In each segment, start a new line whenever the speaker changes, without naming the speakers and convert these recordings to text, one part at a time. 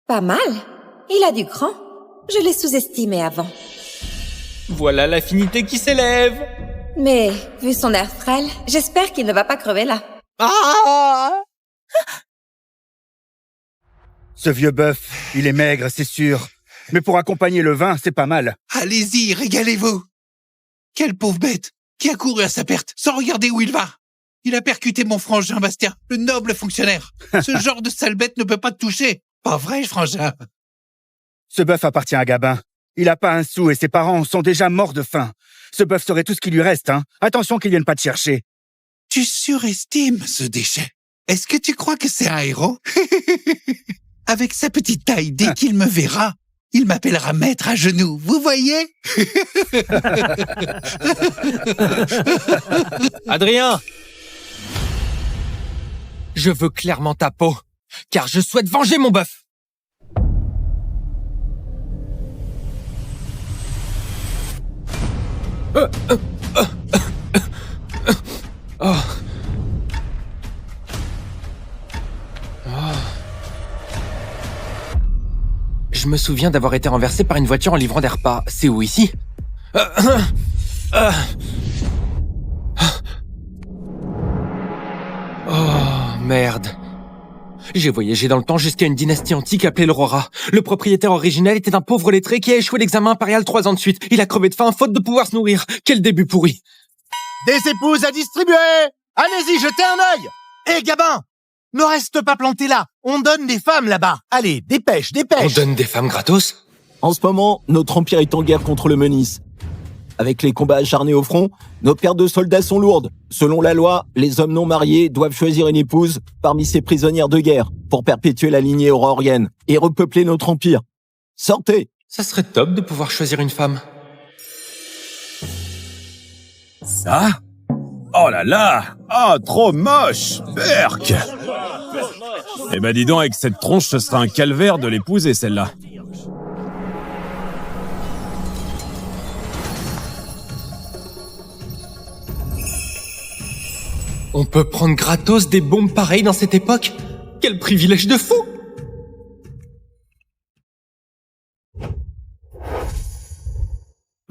Pas mal. Il a du cran. Je l'ai sous-estimé avant.
Voilà l'affinité qui s'élève.
Mais, vu son air frêle, j'espère qu'il ne va pas crever là.
Ah!
Ce vieux bœuf, il est maigre, c'est sûr. Mais pour accompagner le vin, c'est pas mal.
Allez-y, régalez-vous. Quelle pauvre bête qui a couru à sa perte sans regarder où il va. Il a percuté mon frangin Bastien, le noble fonctionnaire. Ce genre de sale bête ne peut pas te toucher. Pas vrai, frangin?
Ce bœuf appartient à Gabin. Il a pas un sou et ses parents sont déjà morts de faim. Ce bœuf serait tout ce qui lui reste, hein. Attention qu'il vienne pas te chercher.
Tu surestimes ce déchet. Est-ce que tu crois que c'est un héros? Avec sa petite taille, dès qu'il me verra, il m'appellera maître à genoux, vous voyez?
Adrien! Je veux clairement ta peau, car je souhaite venger mon bœuf. Oh. Je me souviens d'avoir été renversé par une voiture en livrant des repas. C'est où ici? Oh, merde. J'ai voyagé dans le temps jusqu'à une dynastie antique appelée l'Aurora. Le propriétaire originel était un pauvre lettré qui a échoué l'examen impérial 3 ans de suite. Il a crevé de faim faute de pouvoir se nourrir. Quel début pourri.
Des épouses à distribuer! Allez-y, jetez un œil! Hé, Gabin! Ne reste pas planté là! On donne des femmes là-bas! Allez, dépêche,
On
dépêche!
donne des femmes gratos?
En ce moment, notre empire est en guerre contre le Menis. Avec les combats acharnés au front, nos pertes de soldats sont lourdes. Selon la loi, les hommes non mariés doivent choisir une épouse parmi ces prisonnières de guerre pour perpétuer la lignée aurorienne et repeupler notre empire. Sortez!
Ça serait top de pouvoir choisir une femme.
Ça? Oh là là! Ah, trop moche! Berk! Eh ben dis donc, avec cette tronche, ce sera un calvaire de l'épouser, celle-là.
On peut prendre gratos des bombes pareilles dans cette époque? Quel privilège de fou!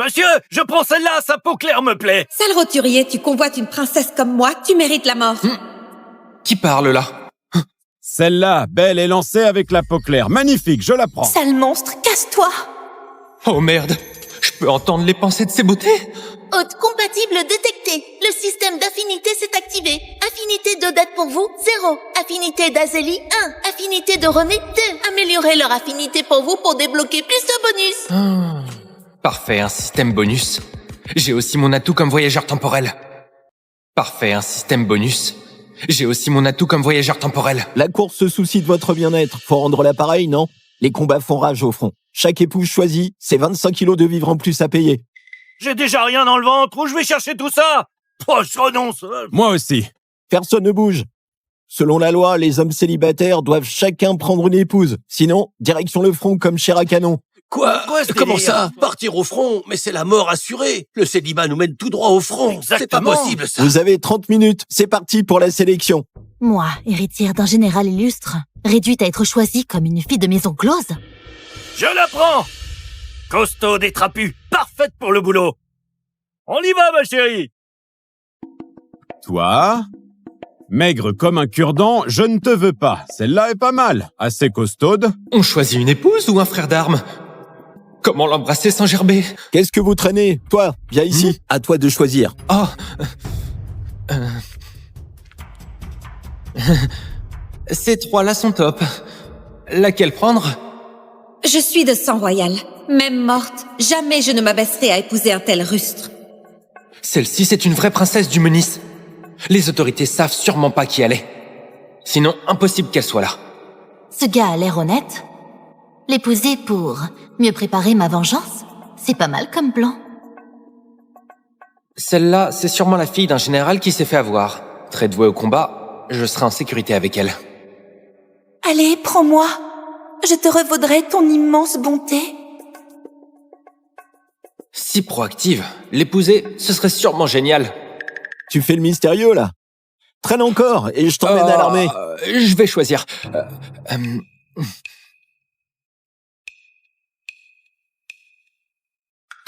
Monsieur, je prends celle-là, sa peau claire me plaît.
Sale roturier, tu convoites une princesse comme moi, tu mérites la mort.
Qui parle là?
Celle-là, belle et lancée avec la peau claire. Magnifique, je la prends.
Sale monstre, casse-toi!
Oh merde! Je peux entendre les pensées de ces beautés?
Hôte compatible détecté. Le système d'affinité s'est activé. Affinité d'Odette pour vous, 0. Affinité d'Azélie, 1. Affinité de René, 2. Améliorez leur affinité pour vous pour débloquer plus de bonus.
Parfait, un système bonus. J'ai aussi mon atout comme voyageur temporel. Parfait, un système bonus. J'ai aussi mon atout comme voyageur temporel.
La course se soucie de votre bien-être. Faut rendre l'appareil, non? Les combats font rage au front. Chaque épouse choisie, c'est 25 kilos de vivres en plus à payer.
J'ai déjà rien dans le ventre, où je vais chercher tout ça? Oh, je renonce.
Moi aussi.
Personne ne bouge. Selon la loi, les hommes célibataires doivent chacun prendre une épouse. Sinon, direction le front comme chair à canon.
Quoi
Comment ça? Partir au front? Mais c'est la mort assurée. Le célibat nous mène tout droit au front. C'est pas
Exactement.
possible, ça.
Vous avez 30 minutes. C'est parti pour la sélection.
Moi, héritière d'un général illustre, réduite à être choisie comme une fille de maison close.
Je la prends. Costaud des trapus, parfaite pour le boulot. On y va, ma chérie.
Toi? Maigre comme un cure-dent, je ne te veux pas. Celle-là est pas mal. Assez costaude.
On choisit une épouse ou un frère d'armes? Comment l'embrasser sans gerber?
Qu'est-ce que vous traînez? Toi, viens ici. À toi de choisir.
Oh. Ces trois-là sont top. Laquelle prendre?
Je suis de sang royal. Même morte, jamais je ne m'abaisserai à épouser un tel rustre.
Celle-ci, c'est une vraie princesse du Menis. Les autorités savent sûrement pas qui elle est. Sinon, impossible qu'elle soit là.
Ce gars a l'air honnête. L'épouser pour mieux préparer ma vengeance, c'est pas mal comme plan.
Celle-là, c'est sûrement la fille d'un général qui s'est fait avoir. Très douée au combat, je serai en sécurité avec elle.
Allez, prends-moi. Je te revaudrai ton immense bonté.
Si proactive, l'épouser, ce serait sûrement génial.
Tu fais le mystérieux, là? Traîne encore, et je t'emmène à l'armée.
Je vais choisir.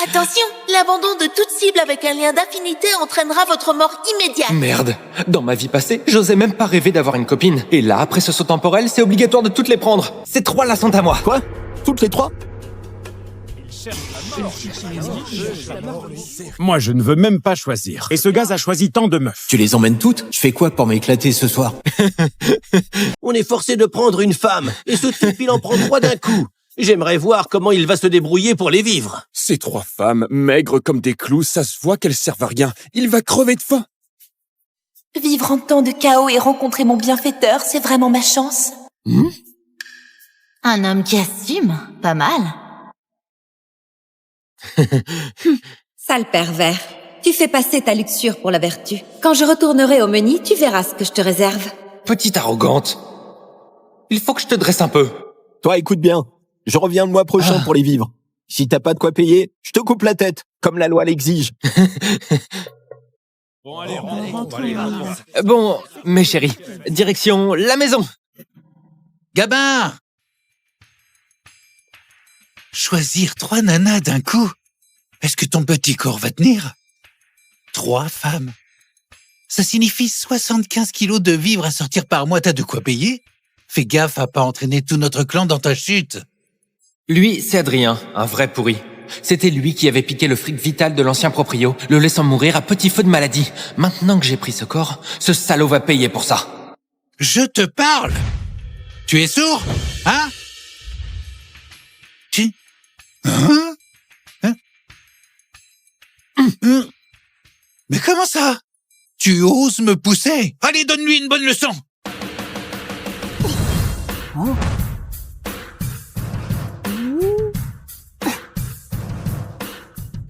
Attention, l'abandon de toute cible avec un lien d'affinité entraînera votre mort immédiate.
Merde. Dans ma vie passée, j'osais même pas rêver d'avoir une copine. Et là, après ce saut temporel, c'est obligatoire de toutes les prendre. Ces 3 là sont à moi.
Quoi? Toutes les 3?
Moi, je ne veux même pas choisir. Et ce gaz a choisi tant de meufs.
Tu les emmènes toutes? Je fais quoi pour m'éclater ce soir?
On est forcé de prendre une femme, et ce type, il en prend 3 d'un coup. J'aimerais voir comment il va se débrouiller pour les vivre.
Ces 3 femmes, maigres comme des clous, ça se voit qu'elles servent à rien. Il va crever de faim.
Vivre en temps de chaos et rencontrer mon bienfaiteur, c'est vraiment ma chance.
Un homme qui assume, pas mal.
Sale pervers. Tu fais passer ta luxure pour la vertu. Quand je retournerai au Meni, tu verras ce que je te réserve.
Petite arrogante. Il faut que je te dresse un peu.
Toi, écoute bien. Je reviens le mois prochain pour les vivres. Si t'as pas de quoi payer, je te coupe la tête, comme la loi l'exige.
Bon, mes chéris, direction la maison.
Gabin! Choisir 3 nanas d'un coup? Est-ce que ton petit corps va tenir? 3 femmes. Ça signifie 75 kilos de vivres à sortir par mois, t'as de quoi payer? Fais gaffe à pas entraîner tout notre clan dans ta chute.
Lui, c'est Adrien, un vrai pourri. C'était lui qui avait piqué le fric vital de l'ancien proprio, le laissant mourir à petit feu de maladie. Maintenant que j'ai pris ce corps, ce salaud va payer pour ça.
Je te parle! Tu es sourd? Hein? Tu... Hein? Mais comment ça? Tu oses me pousser? Allez, donne-lui une bonne leçon!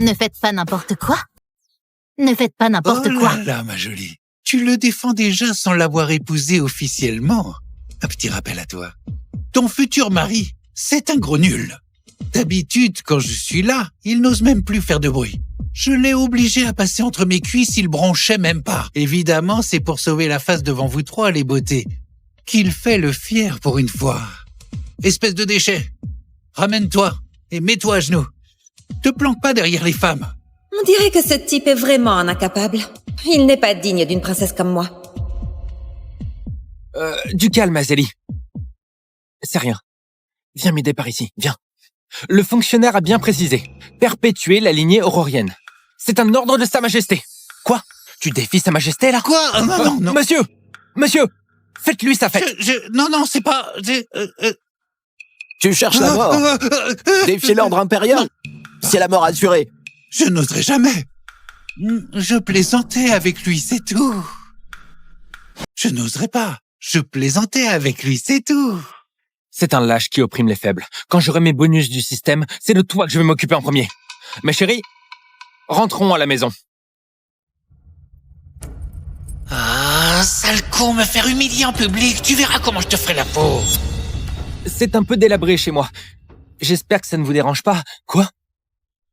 Ne faites pas n'importe quoi. Ne faites pas n'importe quoi.
Oh là là, ma jolie. Tu le défends déjà sans l'avoir épousé officiellement. Un petit rappel à toi. Ton futur mari, c'est un gros nul. D'habitude, quand je suis là, il n'ose même plus faire de bruit. Je l'ai obligé à passer entre mes cuisses, il bronchait même pas. Évidemment, c'est pour sauver la face devant vous 3, les beautés, qu'il fait le fier pour une fois. Espèce de déchet. Ramène-toi et mets-toi à genoux. Te planque pas derrière les femmes.
On dirait que ce type est vraiment un incapable. Il n'est pas digne d'une princesse comme moi.
Du calme, Azélie. C'est rien. Viens m'aider par ici, viens. Le fonctionnaire a bien précisé. Perpétuer la lignée aurorienne. C'est un ordre de Sa Majesté. Quoi? Tu défies Sa Majesté, là?
Quoi? Non.
Monsieur! Faites-lui sa fête.
Non, c'est pas...
Tu cherches la mort. Défier l'ordre impérial. C'est la mort assurée.
Je n'oserais jamais. Je plaisantais avec lui, c'est tout. Je n'oserais pas. Je plaisantais avec lui, c'est tout.
C'est un lâche qui opprime les faibles. Quand j'aurai mes bonus du système, c'est de toi que je vais m'occuper en premier. Mes chéris, rentrons à la maison.
Ah, sale con, me faire humilier en public. Tu verras comment je te ferai la peau.
C'est un peu délabré chez moi. J'espère que ça ne vous dérange pas. Quoi?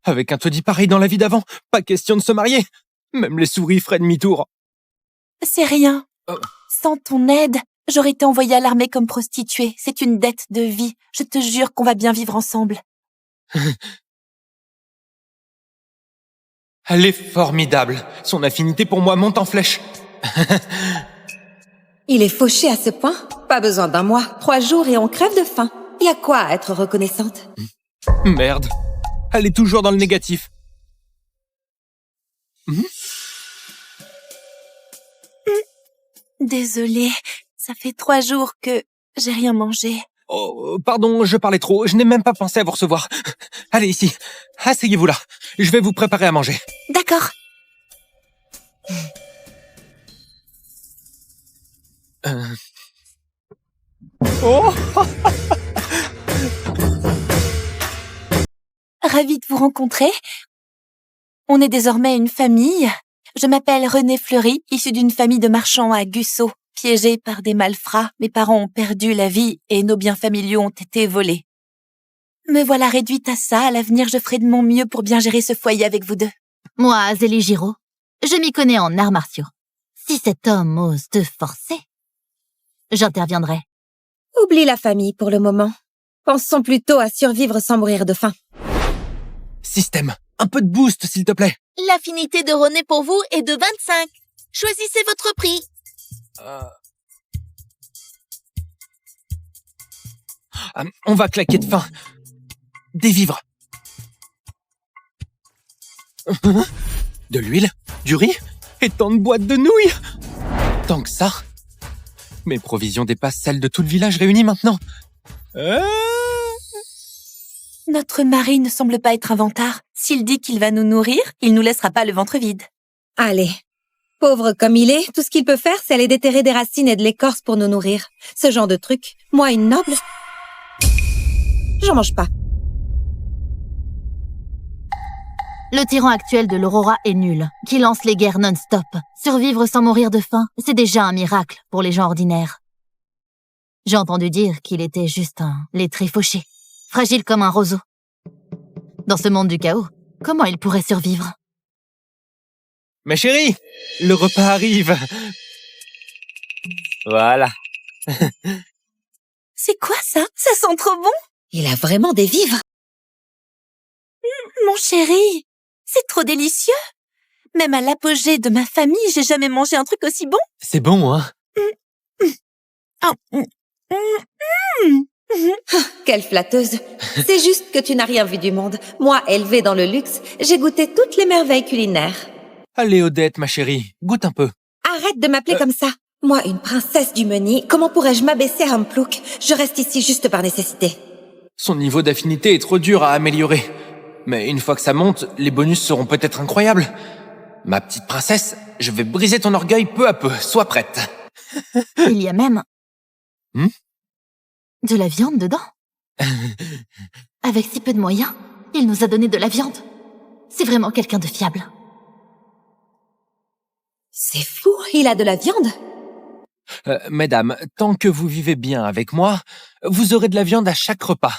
Avec un taudis pareil dans la vie d'avant, pas question de se marier. Même les souris feraient demi-tour.
C'est rien. Sans ton aide, j'aurais été envoyée à l'armée comme prostituée. C'est une dette de vie. Je te jure qu'on va bien vivre ensemble.
Elle est formidable. Son affinité pour moi monte en flèche.
Il est fauché à ce point? Pas besoin d'un mois. 3 jours et on crève de faim. Y a quoi à être reconnaissante?
Merde. Elle est toujours dans le négatif.
Désolée, ça fait 3 jours que j'ai rien mangé.
Oh, pardon, je parlais trop. Je n'ai même pas pensé à vous recevoir. Allez, ici. Asseyez-vous là. Je vais vous préparer à manger.
D'accord.
Oh!
Ravie de vous rencontrer. On est désormais une famille. Je m'appelle Renée Fleury, issue d'une famille de marchands à Gusso. Piégés par des malfrats, mes parents ont perdu la vie et nos biens familiaux ont été volés. Me voilà réduite à ça. À l'avenir, je ferai de mon mieux pour bien gérer ce foyer avec vous deux.
Moi, Azélie Giraud, je m'y connais en arts martiaux. Si cet homme ose te forcer, j'interviendrai.
Oublie la famille pour le moment. Pensons plutôt à survivre sans mourir de faim.
Système. Un peu de boost, s'il te plaît.
L'affinité de René pour vous est de 25. Choisissez votre prix.
On va claquer de faim. Des vivres. De l'huile, du riz et tant de boîtes de nouilles. Tant que ça. Mes provisions dépassent celles de tout le village réuni maintenant.
Notre mari ne semble pas être un vantard. S'il dit qu'il va nous nourrir, il nous laissera pas le ventre vide.
Allez. Pauvre comme il est, tout ce qu'il peut faire, c'est aller déterrer des racines et de l'écorce pour nous nourrir. Ce genre de truc. Moi, une noble... J'en mange pas.
Le tyran actuel de l'Aurora est nul, qui lance les guerres non-stop. Survivre sans mourir de faim, c'est déjà un miracle pour les gens ordinaires. J'ai entendu dire qu'il était juste un lettré fauché, fragile comme un roseau. Dans ce monde du chaos, comment il pourrait survivre?
Ma chérie, le repas arrive. Voilà.
C'est quoi ça? Ça sent trop bon.
Il a vraiment des vivres.
Mon chéri, c'est trop délicieux. Même à l'apogée de ma famille, j'ai jamais mangé un truc aussi bon.
C'est bon, hein?
Quelle flatteuse. C'est juste que tu n'as rien vu du monde. Moi, élevée dans le luxe, j'ai goûté toutes les merveilles culinaires.
Allez, Odette, ma chérie, goûte un peu.
Arrête de m'appeler comme ça. Moi, une princesse du Meni, comment pourrais-je m'abaisser à un plouc? Je reste ici juste par nécessité.
Son niveau d'affinité est trop dur à améliorer. Mais une fois que ça monte, les bonus seront peut-être incroyables. Ma petite princesse, je vais briser ton orgueil peu à peu. Sois prête.
Il y a même... de la viande dedans. Avec si peu de moyens, il nous a donné de la viande. C'est vraiment quelqu'un de fiable.
C'est fou, il a de la viande.
Mesdames, tant que vous vivez bien avec moi, vous aurez de la viande à chaque repas.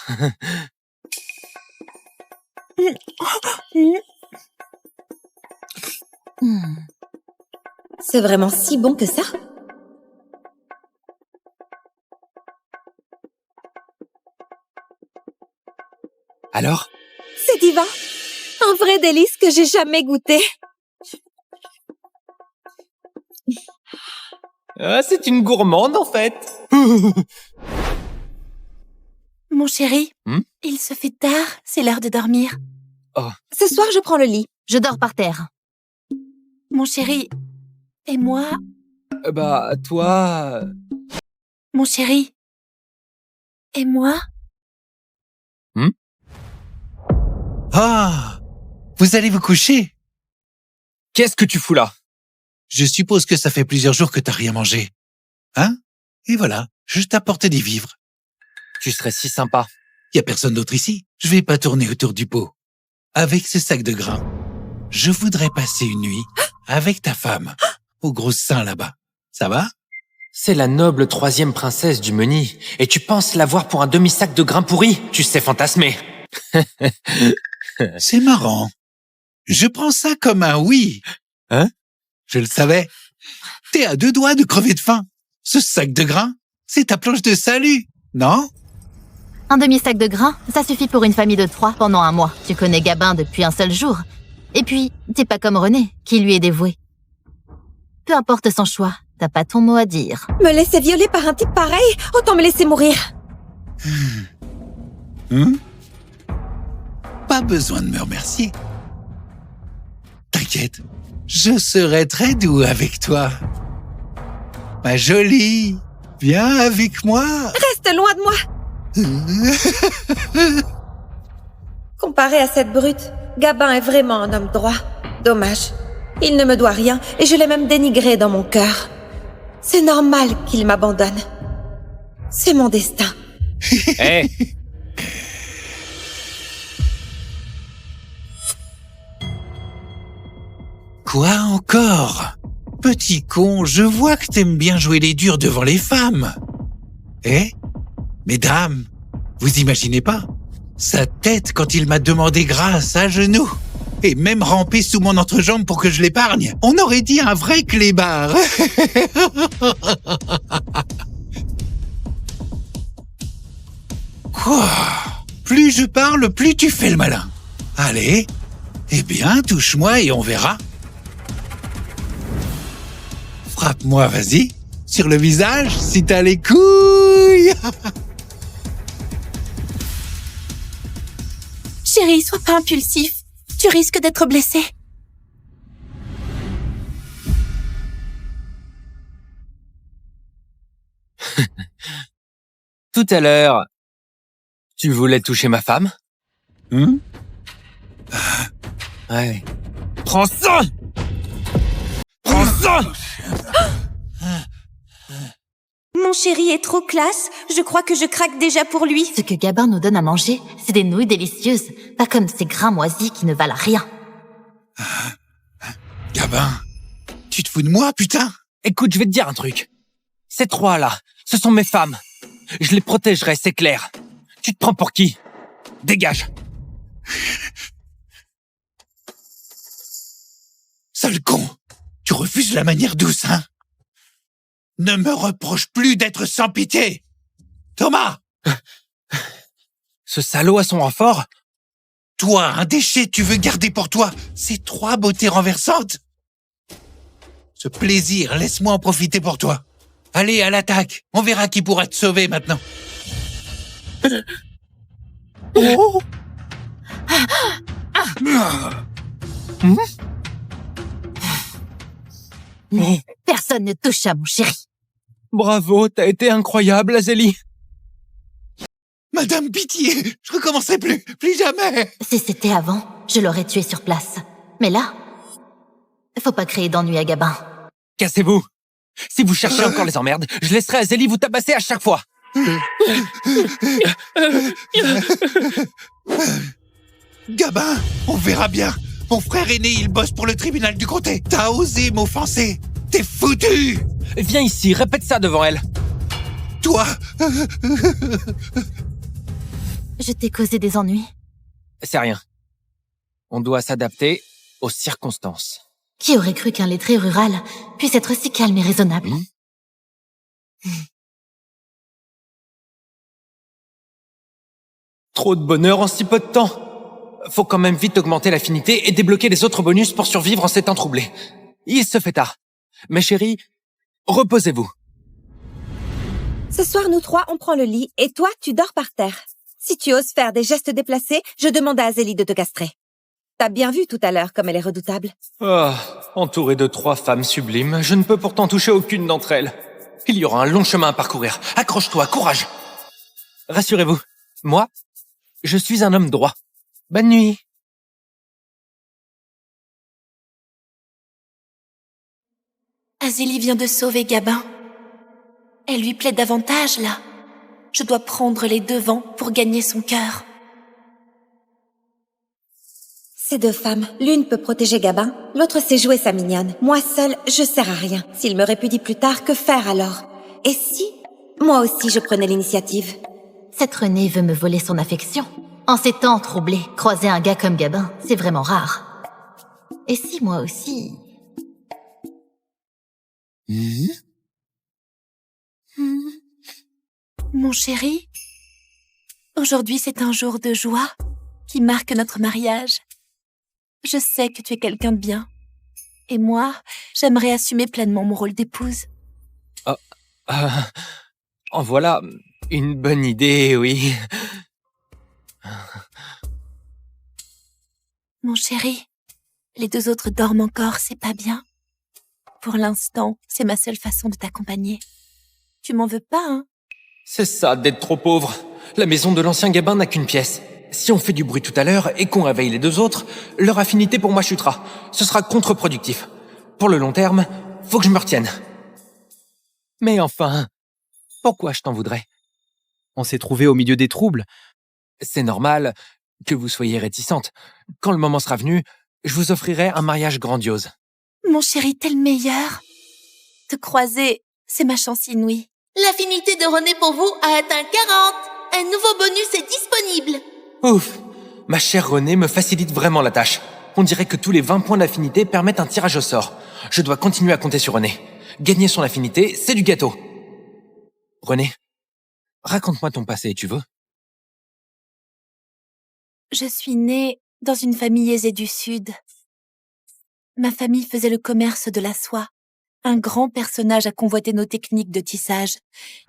C'est vraiment si bon que ça?
Alors?
C'est divin. Un vrai délice que j'ai jamais goûté.
C'est une gourmande, en fait.
Mon chéri, il se fait tard, c'est l'heure de dormir.
Oh.
Ce soir, je prends le lit.
Je dors par terre.
Mon chéri, et moi?
Bah, toi...
Mon chéri, et moi?
Ah, vous allez vous coucher?
Qu'est-ce que tu fous là?
Je suppose que ça fait plusieurs jours que t'as rien mangé. Hein? Et voilà, je t'apporte des vivres.
Tu serais si sympa.
Y a personne d'autre ici. Je vais pas tourner autour du pot. Avec ce sac de grains, je voudrais passer une nuit avec ta femme, au gros sein là-bas. Ça va?
C'est la noble 3e princesse du Meni, et tu penses l'avoir pour un demi-sac de grains pourris? Tu sais fantasmer.
C'est marrant. Je prends ça comme un oui.
Hein?
Je le savais. T'es à 2 doigts de crever de faim. Ce sac de grains, c'est ta planche de salut, non?
Un demi-sac de grains, ça suffit pour une famille de 3 pendant un mois. Tu connais Gabin depuis un seul jour. Et puis, t'es pas comme René, qui lui est dévoué. Peu importe son choix, t'as pas ton mot à dire.
Me laisser violer par un type pareil, autant me laisser mourir.
Pas besoin de me remercier. T'inquiète, je serai très doux avec toi. Ma jolie, viens avec moi.
Reste loin de moi. Comparé à cette brute, Gabin est vraiment un homme droit. Dommage. Il ne me doit rien et je l'ai même dénigré dans mon cœur. C'est normal qu'il m'abandonne. C'est mon destin.
Hey.
Quoi encore? Petit con, je vois que t'aimes bien jouer les durs devant les femmes. Eh? Mesdames, vous imaginez pas? Sa tête quand il m'a demandé grâce à genoux. Et même rampé sous mon entrejambe pour que je l'épargne. On aurait dit un vrai clébard. Quoi? Plus je parle, plus tu fais le malin. Allez, Eh bien, touche-moi et on verra. Frappe-moi, vas-y. Sur le visage, si t'as les couilles.
Chérie, sois pas impulsif. Tu risques d'être blessé.
Tout à l'heure, tu voulais toucher ma femme? Ouais. Prends ça! Prends ça!
Mon chéri est trop classe. Je crois que je craque déjà pour lui.
Ce que Gabin nous donne à manger, c'est des nouilles délicieuses, pas comme ces grains moisis qui ne valent rien.
Gabin, tu te fous de moi, putain?
Écoute, je vais te dire un truc. Ces trois-là, ce sont mes femmes. Je les protégerai, c'est clair. Tu te prends pour qui? Dégage.
Sale con, tu refuses la manière douce, hein? Ne me reproche plus d'être sans pitié. Thomas!
Ce salaud a son renfort?
Toi, un déchet, tu veux garder pour toi ces trois beautés renversantes? Ce plaisir, laisse-moi en profiter pour toi. Allez, à l'attaque. On verra qui pourra te sauver maintenant.
Oh.
Personne ne touche à mon chéri.
Bravo, t'as été incroyable, Azélie.
Madame, pitié, je recommencerai plus jamais.
Si c'était avant, je l'aurais tué sur place. Mais là, faut pas créer d'ennui à Gabin.
Cassez-vous. Si vous cherchez encore les emmerdes, je laisserai Azélie vous tabasser à chaque fois.
Gabin, on verra bien. Mon frère aîné, il bosse pour le tribunal du comté. T'as osé m'offenser. T'es foutu.
Viens ici, répète ça devant elle.
Toi.
Je t'ai causé des ennuis.
C'est rien. On doit s'adapter aux circonstances.
Qui aurait cru qu'un lettré rural puisse être si calme et raisonnable?
Trop de bonheur en si peu de temps. Faut quand même vite augmenter l'affinité et débloquer les autres bonus pour survivre en ces temps troublés. Il se fait tard. Mes chéris, reposez-vous.
Ce soir, nous trois, on prend le lit et toi, tu dors par terre. Si tu oses faire des gestes déplacés, je demande à Azélie de te castrer. T'as bien vu tout à l'heure comme elle est redoutable.
Oh, entouré de trois femmes sublimes, je ne peux pourtant toucher aucune d'entre elles. Il y aura un long chemin à parcourir. Accroche-toi, courage. Rassurez-vous, moi, je suis un homme droit. Bonne nuit.
Azélie vient de sauver Gabin. Elle lui plaît davantage, là. Je dois prendre les devants pour gagner son cœur.
Ces deux femmes, l'une peut protéger Gabin, l'autre sait jouer sa mignonne. Moi seule, je sers à rien. S'il me répudie plus tard, que faire alors? Et si, moi aussi, je prenais l'initiative?
Cette Renée veut me voler son affection. En ces temps troublés, croiser un gars comme Gabin, c'est vraiment rare. Et si moi aussi...
Mon chéri, aujourd'hui c'est un jour de joie qui marque notre mariage. Je sais que tu es quelqu'un de bien. Et moi, j'aimerais assumer pleinement mon rôle d'épouse.
En voilà une bonne idée, oui.
Mon chéri, les deux autres dorment encore, c'est pas bien. Pour l'instant, c'est ma seule façon de t'accompagner. Tu m'en veux pas, hein?
C'est ça d'être trop pauvre. La maison de l'ancien Gabin n'a qu'une pièce. Si on fait du bruit tout à l'heure et qu'on réveille les deux autres, leur affinité pour moi chutera. Ce sera contre-productif. Pour le long terme, faut que je me retienne. Mais enfin, pourquoi je t'en voudrais?
On s'est trouvés au milieu des troubles.
C'est normal que vous soyez réticente. Quand le moment sera venu, je vous offrirai un mariage grandiose.
Mon chéri, t'es le meilleur. Te croiser, c'est ma chance inouïe.
L'affinité de René pour vous a atteint 40. Un nouveau bonus est disponible.
Ouf, ma chère Renée me facilite vraiment la tâche. On dirait que tous les 20 points d'affinité permettent un tirage au sort. Je dois continuer à compter sur Renée. Gagner son affinité, c'est du gâteau. Renée, raconte-moi ton passé, tu veux?
Je suis née dans une famille aisée du Sud. Ma famille faisait le commerce de la soie. Un grand personnage a convoité nos techniques de tissage.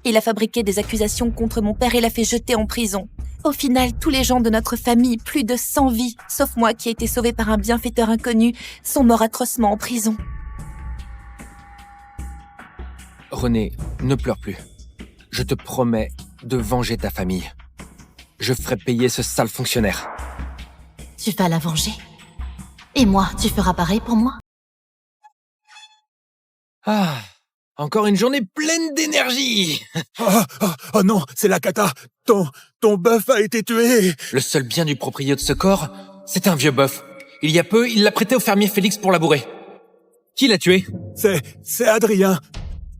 Il a fabriqué des accusations contre mon père et l'a fait jeter en prison. Au final, tous les gens de notre famille, plus de 100 vies, sauf moi qui ai été sauvée par un bienfaiteur inconnu, sont morts atrocement en prison.
René, ne pleure plus. Je te promets de venger ta famille. Je ferai payer ce sale fonctionnaire.
Tu vas la venger. Et moi, tu feras pareil pour moi?
Ah, encore une journée pleine d'énergie.
Oh non, c'est la cata. Ton bœuf a été tué.
Le seul bien du proprio de ce corps, c'est un vieux bœuf. Il y a peu, il l'a prêté au fermier Félix pour labourer. Qui l'a tué?
C'est Adrien.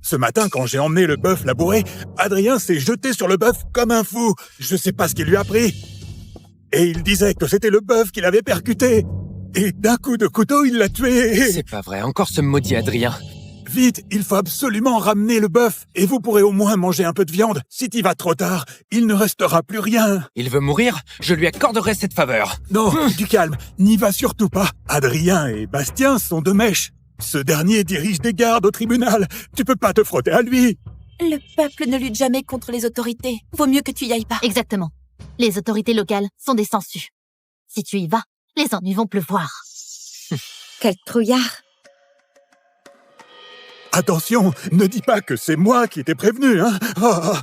Ce matin, quand j'ai emmené le bœuf labourer, Adrien s'est jeté sur le bœuf comme un fou. Je sais pas ce qui lui a pris. Et il disait que c'était le bœuf qui l'avait percuté. Et d'un coup de couteau, il l'a tué.
C'est pas vrai, encore ce maudit Adrien.
Vite, il faut absolument ramener le bœuf, et vous pourrez au moins manger un peu de viande. Si t'y vas trop tard, il ne restera plus rien.
Il veut mourir, je lui accorderai cette faveur.
Non, du calme, n'y va surtout pas. Adrien et Bastien sont de mèche. Ce dernier dirige des gardes au tribunal. Tu peux pas te frotter à lui.
Le peuple ne lutte jamais contre les autorités. Vaut mieux que tu y ailles pas.
Exactement. Les autorités locales sont des sangsues. Si tu y vas, les ennuis vont pleuvoir.
Quel trouillard.
Attention, ne dis pas que c'est moi qui t'ai prévenu, hein. Oh.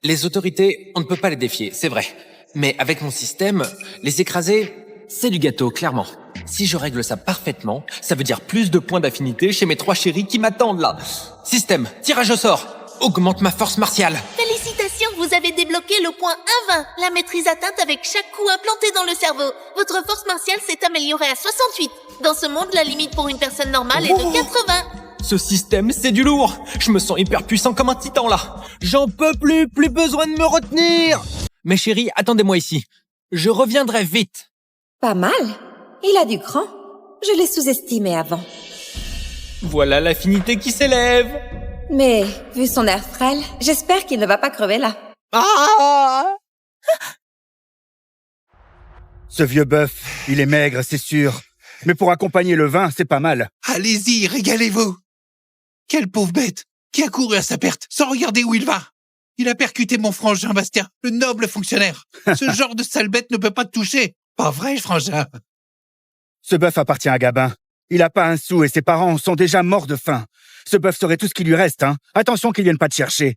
Les autorités, on ne peut pas les défier, c'est vrai. Mais avec mon système, les écraser, c'est du gâteau, clairement. Si je règle ça parfaitement, ça veut dire plus de points d'affinité chez mes 3 chéris qui m'attendent là. Système, tirage au sort, augmente ma force martiale.
Félicitations, vous avez débloqué le point 1-20, la maîtrise atteinte avec chaque coup implanté dans le cerveau. Votre force martiale s'est améliorée à 68. Dans ce monde, la limite pour une personne normale est de 80.
Ce système, c'est du lourd. Je me sens hyper puissant comme un titan là. J'en peux plus besoin de me retenir. Mes chéris, attendez-moi ici. Je reviendrai vite.
Pas mal. Il a du cran. Je l'ai sous-estimé avant.
Voilà l'affinité qui s'élève.
Mais, vu son air frêle, j'espère qu'il ne va pas crever là.
Ah!
Ce vieux bœuf, il est maigre, c'est sûr. Mais pour accompagner le vin, c'est pas mal.
Allez-y, régalez-vous. Quelle pauvre bête qui a couru à sa perte sans regarder où il va. Il a percuté mon frangin Bastien, le noble fonctionnaire. Ce genre de sale bête ne peut pas te toucher. Pas vrai, frangin?
Ce bœuf appartient à Gabin. Il a pas un sou et ses parents sont déjà morts de faim. Ce bœuf serait tout ce qui lui reste, hein. Attention qu'il vienne pas te chercher.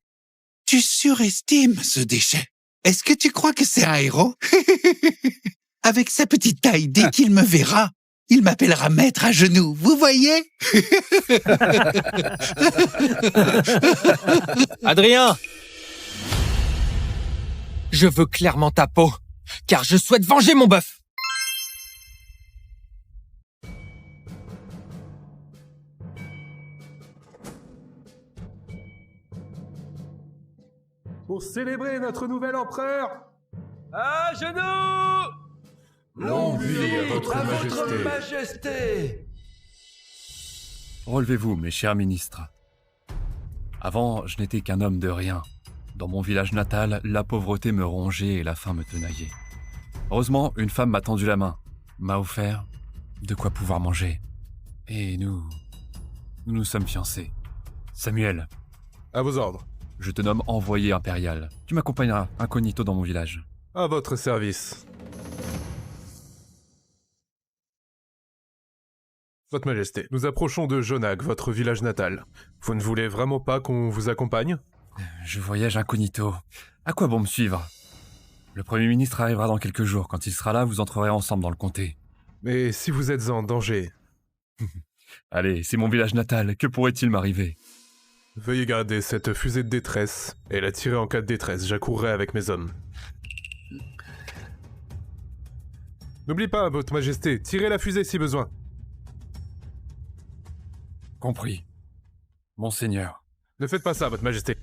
Tu surestimes ce déchet. Est-ce que tu crois que c'est un héros? Avec sa petite taille, dès qu'il me verra, il m'appellera maître à genoux, vous voyez?
Adrien! Je veux clairement ta peau, car je souhaite venger mon bœuf.
Pour célébrer notre nouvel empereur,
À genoux!
longue vie à votre majesté. Relevez-vous, mes chers ministres. Avant, je n'étais qu'un homme de rien. Dans mon village natal, la pauvreté me rongeait et la faim me tenaillait. Heureusement, une femme m'a tendu la main, m'a offert de quoi pouvoir manger. Et nous nous sommes fiancés. Samuel. À vos ordres. Je te nomme envoyé impérial. Tu m'accompagneras incognito dans mon village. À votre service. Votre Majesté, nous approchons de Jonac, votre village natal. Vous ne voulez vraiment pas qu'on vous accompagne? Je voyage incognito. À quoi bon me suivre? Le Premier ministre arrivera dans quelques jours. Quand il sera là, vous entrerez ensemble dans le comté. Mais si vous êtes en danger... Allez, c'est mon village natal. Que pourrait-il m'arriver? Veuillez garder cette fusée de détresse et la tirer en cas de détresse. J'accourrai avec mes hommes. N'oubliez pas, votre Majesté, tirez la fusée si besoin. Compris. Monseigneur. Ne faites pas ça, votre Majesté.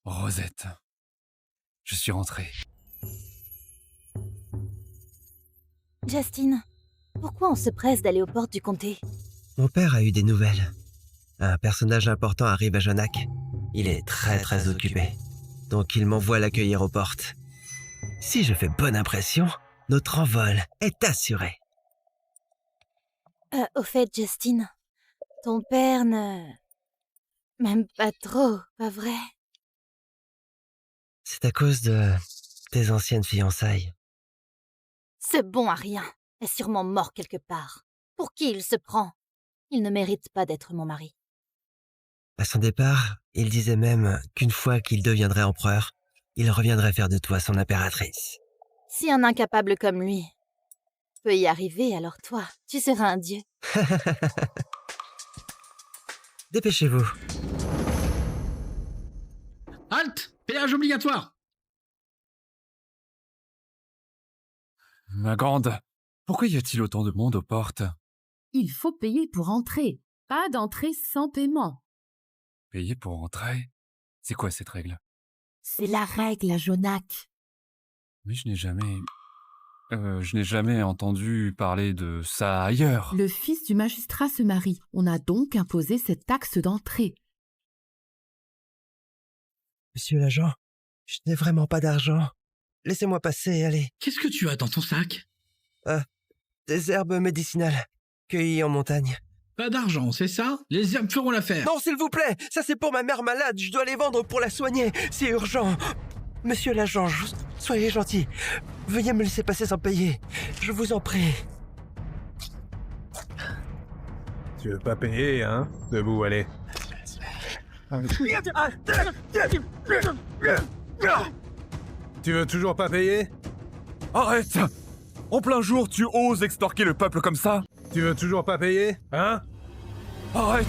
Rosette. Je suis rentré.
Justine, pourquoi on se presse d'aller aux portes du comté?
Mon père a eu des nouvelles. Un personnage important arrive à Jonac. Il est très occupé. Donc il m'envoie l'accueillir aux portes. Si je fais bonne impression, notre envol est assuré.
Au fait, Justin, ton père ne m'aime pas trop, pas vrai?
C'est à cause de tes anciennes fiançailles.
Ce bon à rien est sûrement mort quelque part. Pour qui il se prend? Il ne mérite pas d'être mon mari.
À son départ, il disait même qu'une fois qu'il deviendrait empereur, il reviendrait faire de toi son impératrice.
Si un incapable comme lui peut y arriver, alors toi, tu seras un dieu.
Dépêchez-vous.
Halte! Péage obligatoire!
Ma grande, pourquoi y a-t-il autant de monde aux portes?
Il faut payer pour entrer, pas d'entrée sans paiement.
Payer pour entrer? C'est quoi cette règle?
C'est la règle, Jonak.
Mais je n'ai jamais entendu parler de ça ailleurs.
Le fils du magistrat se marie. On a donc imposé cette taxe d'entrée.
Monsieur l'agent, je n'ai vraiment pas d'argent. Laissez-moi passer, allez.
Qu'est-ce que tu as dans ton sac?
Des herbes médicinales, cueillies en montagne.
Pas d'argent, c'est ça? Les herbes feront l'affaire.
Non, s'il vous plaît, ça c'est pour ma mère malade, je dois les vendre pour la soigner, c'est urgent. Monsieur l'agent, soyez gentil, veuillez me laisser passer sans payer, je vous en prie.
Tu veux pas payer, hein? Debout, allez. Tu veux toujours pas payer?
Arrête! En plein jour, tu oses extorquer le peuple comme ça?
Tu veux toujours pas payer, hein?
Arrête!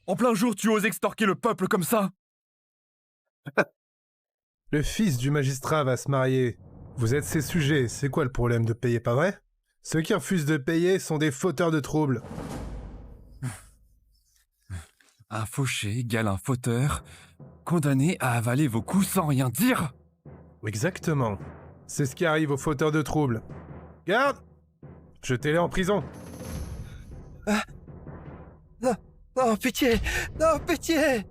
En plein jour, tu oses extorquer le peuple comme ça?
Le fils du magistrat va se marier. Vous êtes ses sujets, c'est quoi le problème de payer, pas vrai? Ceux qui refusent de payer sont des fauteurs de troubles.
Un fauché égale un fauteur, condamné à avaler vos coups sans rien dire?
Exactement. C'est ce qui arrive aux fauteurs de troubles. Garde! Jetez-les en prison.
Non, pitié! Non, pitié!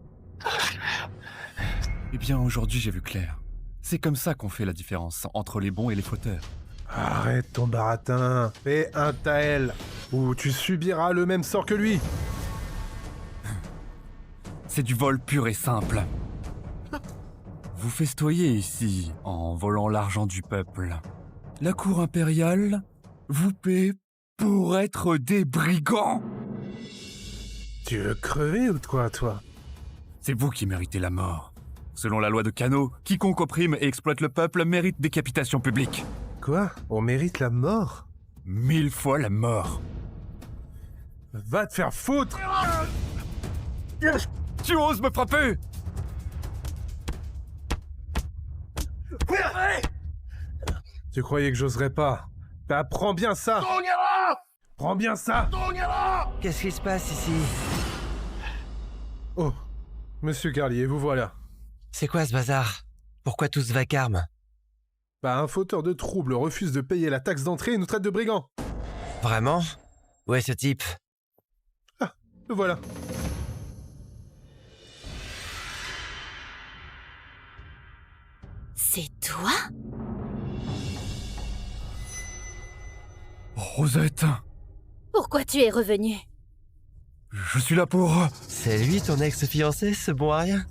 Eh bien, aujourd'hui, j'ai vu clair. C'est comme ça qu'on fait la différence entre les bons et les fauteurs.
Arrête ton baratin. Fais un Taël, ou tu subiras le même sort que lui.
C'est du vol pur et simple. Vous festoyez ici en volant l'argent du peuple. La cour impériale vous paie pour être des brigands.
Tu veux crever ou de quoi, toi?
C'est vous qui méritez la mort. Selon la loi de Cano, quiconque opprime et exploite le peuple mérite décapitation publique.
Quoi? On mérite la mort?
1000 fois la mort.
Va te faire foutre!
Tu oses me frapper?
Tu croyais que j'oserais pas? Bah, prends bien ça! Prends bien ça!
Qu'est-ce qui se passe ici?
Oh, monsieur Carlier, vous voilà.
C'est quoi ce bazar? Pourquoi tout ce vacarme?
Bah, un fauteur de troubles refuse de payer la taxe d'entrée et nous traite de brigands.
Vraiment? Où est ce type?
Ah, le voilà.
C'est toi?
Rosette,
Pourquoi tu es revenu?
Je suis là pour...
C'est lui ton ex-fiancé, ce bon à rien?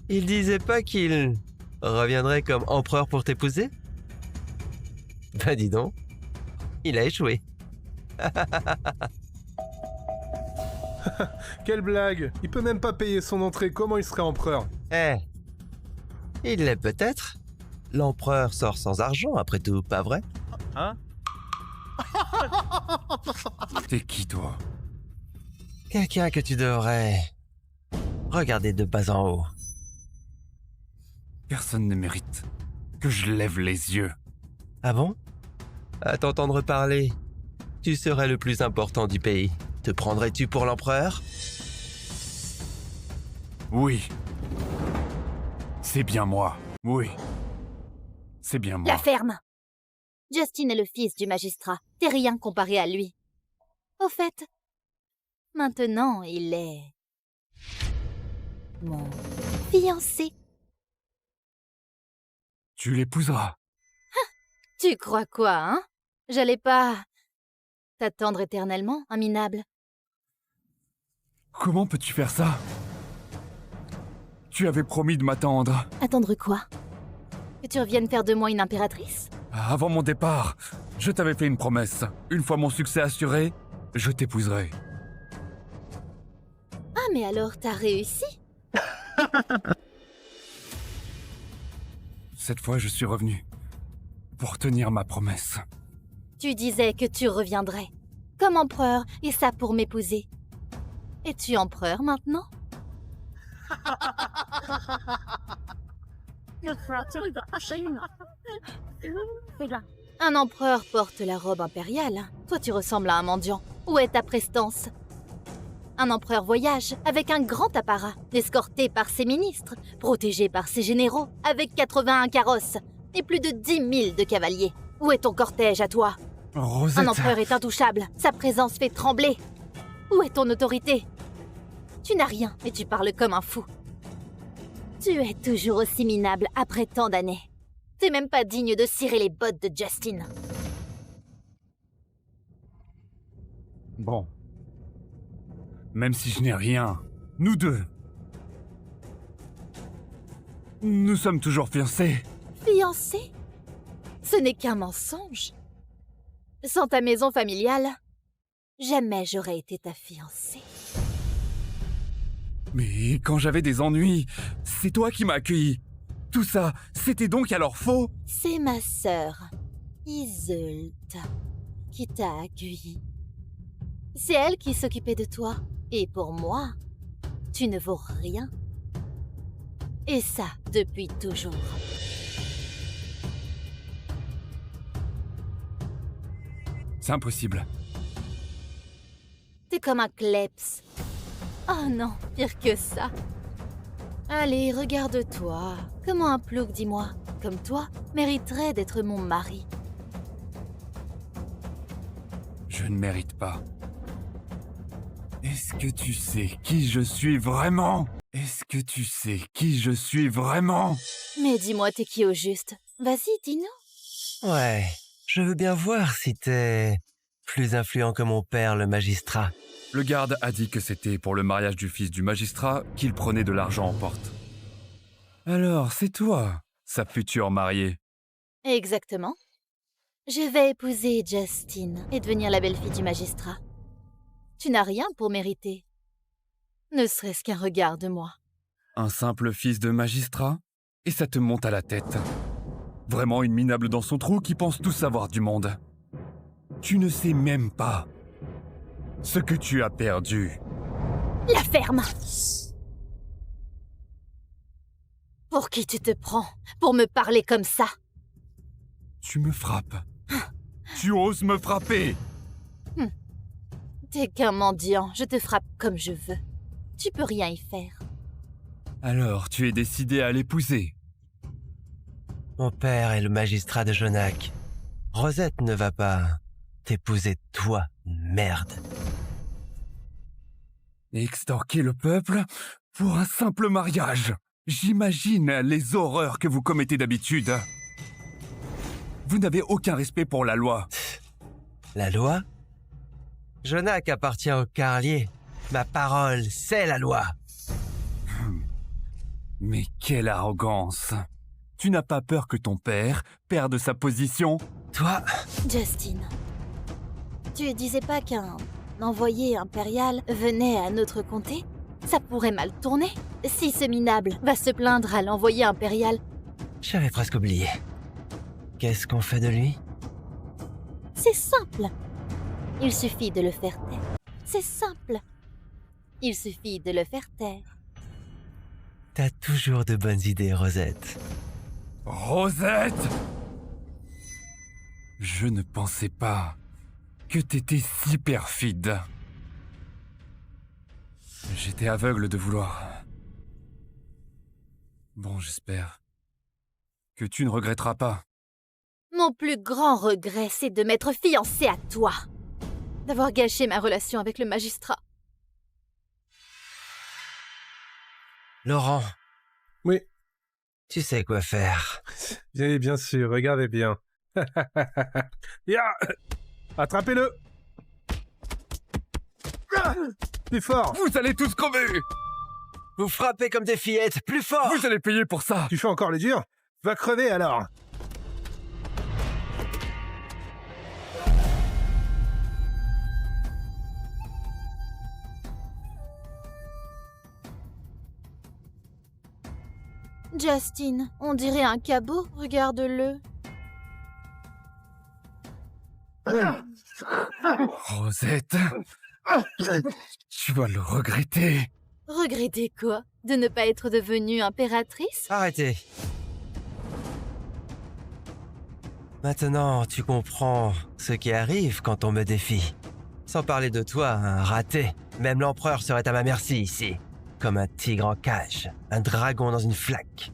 Il disait pas qu'il reviendrait comme empereur pour t'épouser? Bah dis donc, il a échoué.
Quelle blague! Il peut même pas payer son entrée, comment il serait empereur?
Il l'est peut-être. L'empereur sort sans argent, après tout, pas vrai?
Hein? T'es qui, toi?
Quelqu'un que tu devrais regarder de bas en haut.
Personne ne mérite que je lève les yeux.
Ah bon? À t'entendre parler, tu serais le plus important du pays. Te prendrais-tu pour l'empereur?
Oui. C'est bien moi. Oui. C'est bien moi.
La ferme! Justin est le fils du magistrat. T'es rien comparé à lui. Au fait, Maintenant, il est... mon fiancé.
Tu l'épouseras.
Tu crois quoi, hein? J'allais pas... t'attendre éternellement, un minable.
Comment peux-tu faire ça? Tu avais promis de m'attendre.
Attendre quoi? Que tu reviennes faire de moi une impératrice?
Avant mon départ, je t'avais fait une promesse. Une fois mon succès assuré, je t'épouserai.
Ah, mais alors t'as réussi?
Cette fois, je suis revenu. Pour tenir ma promesse.
Tu disais que tu reviendrais. Comme empereur, et ça pour m'épouser. Es-tu empereur maintenant? Un empereur porte la robe impériale. Toi, tu ressembles à un mendiant. Où est ta prestance? Un empereur voyage avec un grand apparat, escorté par ses ministres, protégé par ses généraux, avec 81 carrosses et plus de 10 000 de cavaliers. Où est ton cortège à toi?
Rosette.
Un empereur est intouchable. Sa présence fait trembler. Où est ton autorité? Tu n'as rien et tu parles comme un fou. Tu es toujours aussi minable après tant d'années. T'es même pas digne de cirer les bottes de Justin.
Bon. Même si je n'ai rien, nous deux, nous sommes toujours fiancés.
Fiancé? Ce n'est qu'un mensonge. Sans ta maison familiale, jamais j'aurais été ta fiancée.
Mais quand j'avais des ennuis, c'est toi qui m'as accueilli. Tout ça, c'était donc alors faux?
C'est ma sœur, Iseult, qui t'a accueilli. C'est elle qui s'occupait de toi. Et pour moi, tu ne vaux rien. Et ça, depuis toujours.
C'est impossible.
T'es comme un kleps. Oh non, pire que ça. Allez, regarde-toi. Comment un plouc, dis-moi, comme toi, mériterait d'être mon mari?
Je ne mérite pas. Est-ce que tu sais qui je suis vraiment? Est-ce que tu sais qui je suis vraiment?
Mais dis-moi, t'es qui au juste? Vas-y, dis-nous.
Ouais, je veux bien voir si t'es plus influent que mon père, le magistrat.
Le garde a dit que c'était pour le mariage du fils du magistrat qu'il prenait de l'argent en porte. Alors, c'est toi, sa future mariée.
Exactement. Je vais épouser Justin et devenir la belle-fille du magistrat. Tu n'as rien pour mériter. Ne serait-ce qu'un regard de moi.
Un simple fils de magistrat? Et ça te monte à la tête. Vraiment une minable dans son trou qui pense tout savoir du monde. Tu ne sais même pas ce que tu as perdu.
La ferme! Pour qui tu te prends? Pour me parler comme ça?
Tu me frappes. Tu oses me frapper!
T'es qu'un mendiant, je te frappe comme je veux. Tu peux rien y faire.
Alors, tu es décidé à l'épouser?
Mon père est le magistrat de Jonac. Rosette ne va pas t'épouser toi, merde.
Extorquer le peuple pour un simple mariage. J'imagine les horreurs que vous commettez d'habitude. Vous n'avez aucun respect pour la loi.
La loi? Jonac appartient au Carlier. Ma parole, c'est la loi.
Mais quelle arrogance! Tu n'as pas peur que ton père perde sa position?
Toi?
Justin, tu disais pas qu'un envoyé impérial venait à notre comté? Ça pourrait mal tourner. Si ce minable va se plaindre à l'envoyé impérial...
J'avais presque oublié. Qu'est-ce qu'on fait de lui?
C'est simple. Il suffit de le faire taire. C'est simple. Il suffit de le faire taire.
T'as toujours de bonnes idées, Rosette.
Rosette! Je ne pensais pas que t'étais si perfide. J'étais aveugle de vouloir. Bon, j'espère que tu ne regretteras pas.
Mon plus grand regret, c'est de m'être fiancée à toi. D'avoir gâché ma relation avec le magistrat.
Laurent.
Oui.
Tu sais quoi faire.
Bien sûr, regardez bien. Ya! Attrapez-le! Plus fort!
Vous allez tous crever!
Vous frappez comme des fillettes, plus fort!
Vous allez payer pour ça!
Tu fais encore le dur? Va crever alors!
Justin, on dirait un cabot, regarde-le.
Rosette, tu vas le regretter.
Regretter quoi? De ne pas être devenue impératrice?
Arrêtez. Maintenant, tu comprends ce qui arrive quand on me défie. Sans parler de toi, un raté. Même l'empereur serait à ma merci ici. Comme un tigre en cage, un dragon dans une flaque.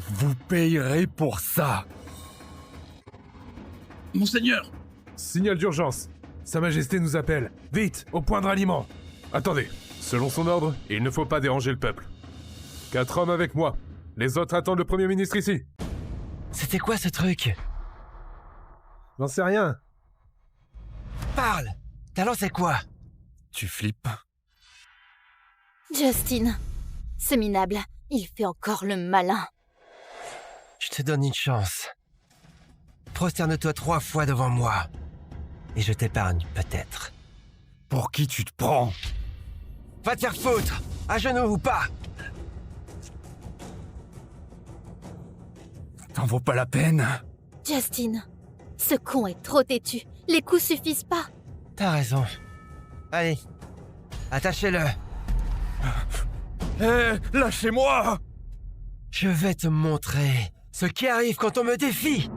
Vous payerez pour ça.
Monseigneur!
Signal d'urgence. Sa Majesté nous appelle. Vite, au point de ralliement. Attendez. Selon son ordre, il ne faut pas déranger le peuple. 4 hommes avec moi. Les autres attendent le Premier ministre ici.
C'était quoi ce truc?
J'en sais rien.
Parle! T'as lancé quoi?
Tu flippes?
Justin, c'est minable. Il fait encore le malin.
Je te donne une chance. Prosterne-toi 3 fois devant moi. Et je t'épargne, peut-être.
Pour qui tu te prends?
Va te faire foutre! À genoux ou pas!
T'en vaut pas la peine?
Justin, ce con est trop têtu. Les coups suffisent pas.
T'as raison. Allez, attachez-le.
Hé, lâchez-moi!
Je vais te montrer ce qui arrive quand on me défie.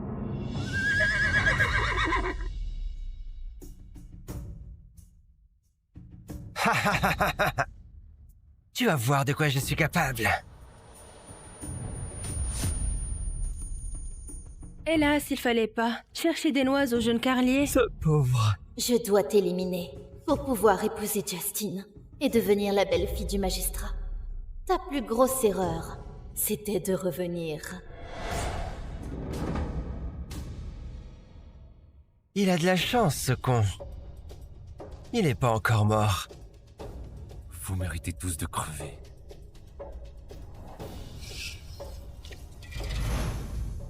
Tu vas voir de quoi je suis capable.
Hélas, il fallait pas. Chercher des noises au jeune Carlier.
Ce pauvre.
Je dois t'éliminer pour pouvoir épouser Justin et devenir la belle-fille du magistrat. Ta plus grosse erreur, c'était de revenir.
Il a de la chance, ce con. Il n'est pas encore mort.
Vous méritez tous de crever.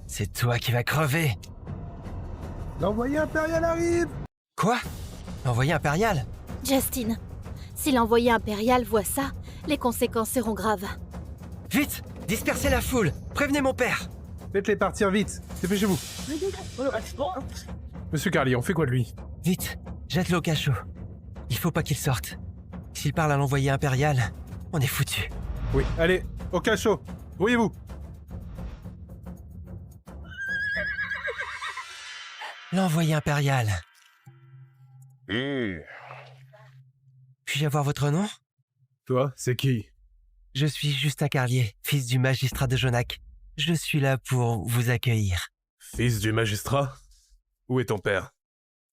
C'est toi qui vas crever.
L'envoyé impérial arrive!
Quoi? L'envoyé impérial?
Justin, si l'envoyé impérial voit ça, les conséquences seront graves.
Vite! Dispersez la foule! Prévenez mon père!
Faites-les partir vite! Dépêchez-vous!
Monsieur Carlier, on fait quoi de lui?
Vite! Jette-le au cachot. Il faut pas qu'il sorte. S'il parle à l'envoyé impérial, on est foutu.
Oui, allez, au cachot! Brouillez-vous!
L'envoyé impérial. Puis-je avoir votre nom?
Toi, c'est qui?
Je suis Justin Carlier, fils du magistrat de Jonac. Je suis là pour vous accueillir.
Fils du magistrat? Où est ton père?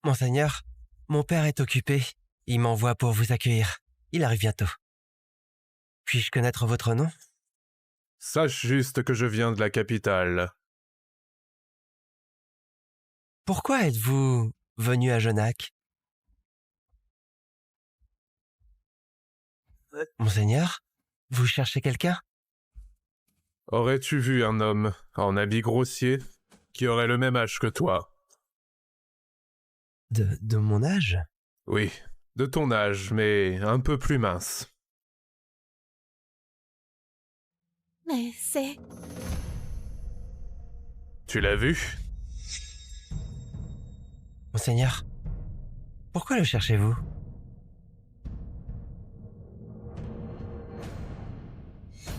Monseigneur, mon père est occupé. Il m'envoie pour vous accueillir. Il arrive bientôt. Puis-je connaître votre nom?
Sache juste que je viens de la capitale.
Pourquoi êtes-vous venu à Jonac? Monseigneur, vous cherchez quelqu'un?
Aurais-tu vu un homme en habit grossier qui aurait le même âge que toi?
De mon âge?
Oui, de ton âge, mais un peu plus mince.
Mais c'est...
Tu l'as vu?
Monseigneur, pourquoi le cherchez-vous?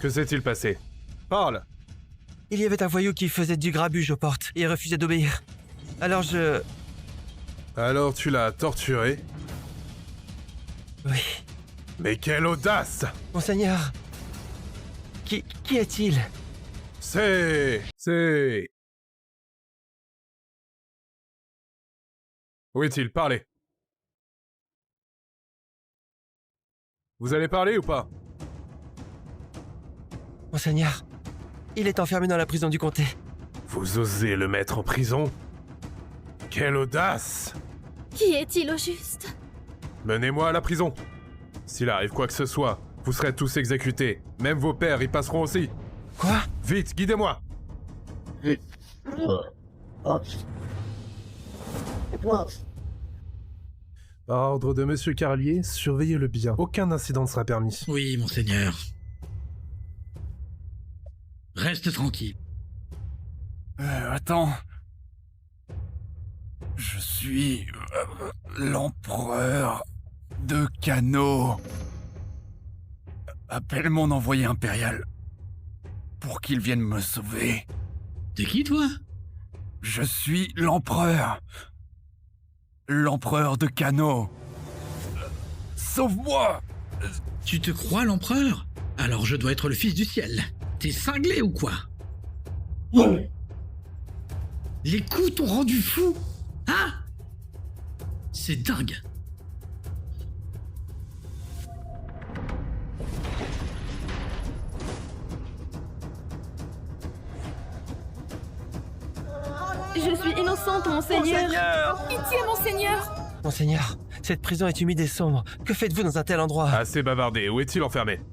Que s'est-il passé? Parle!
Il y avait un voyou qui faisait du grabuge aux portes et refusait d'obéir. Alors
Alors tu l'as torturé?
Oui.
Mais quelle audace!
Monseigneur, qui est-il?
C'est
C'est... Où est-il? Parlez. Vous allez parler ou pas?
Monseigneur, il est enfermé dans la prison du comté.
Vous osez le mettre en prison? Quelle audace!
Qui est-il au juste?
Menez-moi à la prison. S'il arrive quoi que ce soit, vous serez tous exécutés. Même vos pères y passeront aussi.
Quoi?
Vite, guidez-moi! Par ordre de Monsieur Carlier, surveillez-le bien. Aucun incident ne sera permis.
Oui, monseigneur. Reste tranquille.
Attends. Je suis l'empereur de Kano. Appelle mon envoyé impérial pour qu'il vienne me sauver.
T'es qui, toi?
Je suis l'empereur. L'empereur de Kano. Sauve-moi!
Tu te crois l'empereur? Alors je dois être le fils du ciel. T'es cinglé ou quoi? Les coups t'ont rendu fou? Hein? C'est dingue.
Je suis innocente, monseigneur.
Pitié, monseigneur.
Monseigneur, cette prison est humide et sombre. Que faites-vous dans un tel endroit?
Assez bavardé. Où est-il enfermé?